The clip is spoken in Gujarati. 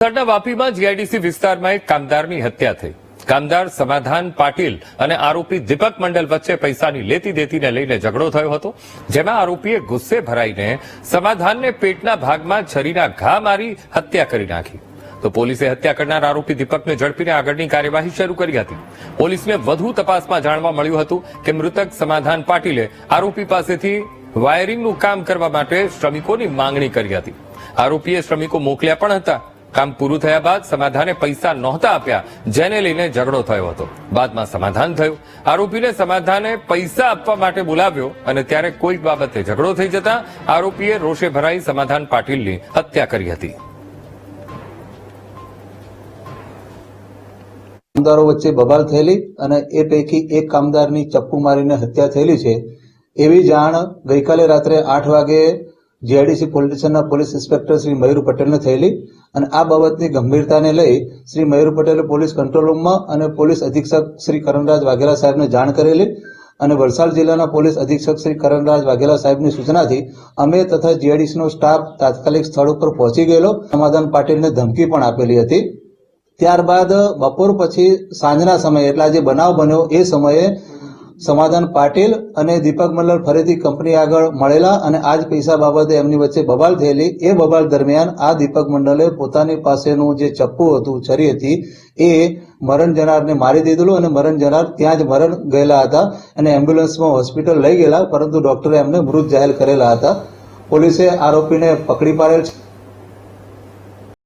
વાપીમાં જીઆઈડીસી વિસ્તારમાં એક કામદારની હત્યા થઈ। કામદાર સમાધાન પાટીલ અને આરોપી દીપક મંડલ વચ્ચે પૈસાની લેતી દેતીને લઈને ઝઘડો થયો હતો, જેમાં આરોપીએ ગુસ્સે ભરાઈને સમાધાનને પેટના ભાગમાં છરીના ઘા મારી હત્યા કરી નાખી। તો પોલીસે હત્યા કરનાર આરોપી દીપકને ઝડપીને આગળની કાર્યવાહી શરૂ કરી હતી। પોલીસને વધુ તપાસમાં જાણવા મળ્યું હતું કે મૃતક સમાધાન પાટીલે આરોપી પાસેથી વાયરિંગનું કામ કરવા માટે શ્રમિકોની માંગણી કરી હતી। આરોપીએ શ્રમિકો મોકલ્યા પણ હતા। કામ પૂરું થયા બાદ સમાધાને પૈસા નહોતા આપ્યા, જેને લઈને ઝઘડો થયો હતો। બાદમાં સમાધાન થયું। આરોપીને સમાધાને પૈસા આપવા માટે બોલાવ્યો અને ત્યારે કોઈક બાબતે ઝઘડો થઈ જતા આરોપીએ રોષે ભરાઈ સમાધાન પાટીલની હત્યા કરી હતી। કામદારો વચ્ચે બબાલ થયેલી અને એ પૈકી એક કામદારની ચપ્પુ મારીને હત્યા થયેલી છે એવી જાણ ગઈકાલે રાત્રે 8 વાગે જીઆઈડીસી પોલીસ સ્ટેશનના પોલીસ ઇન્સ્પેક્ટર શ્રી મયુર પટેલને થયેલી અને આ બાબતની ગંભીરતાને લઈ શ્રી મયુર પટેલે પોલીસ કંટ્રોલ રૂમમાં અને પોલીસ અધિક્ષક શ્રી કરણરાજ વાઘેલા સાહેબને જાણ કરેલી અને વલસાડ જિલ્લાના પોલીસ અધિક્ષક શ્રી કરણરાજ વાઘેલા સાહેબની સૂચનાથી અમે તથા જીઆઈડીસીનો સ્ટાફ તાત્કાલિક સ્થળ ઉપર પહોંચી ગયેલો। સમાધાન પાટીલને ધમકી પણ આપેલી હતી। ત્યારબાદ બપોર પછી સાંજના સમયે એટલે આજે બનાવ બન્યો એ સમયે સમાધાન પાટીલ અને દીપક મંડલ ફરીથી કંપની આગળ મળેલા અને આ જ પૈસા બાબતે એમની વચ્ચે બબાલ થયેલી। એ બબાલ દરમિયાન આ દીપક મંડલે પોતાની પાસેનું જે ચપ્પુ હતું, છરી હતી, એ મરણ જનારને મારી દીધેલું અને મરણ જનાર ત્યાં જ મરણ ગયેલા હતા અને એમ્બ્યુલન્સમાં હોસ્પિટલ લઈ ગયેલા, પરંતુ ડોક્ટરે એમને મૃત જાહેર કરેલા હતા। પોલીસે આરોપીને પકડી પાડેલ છે।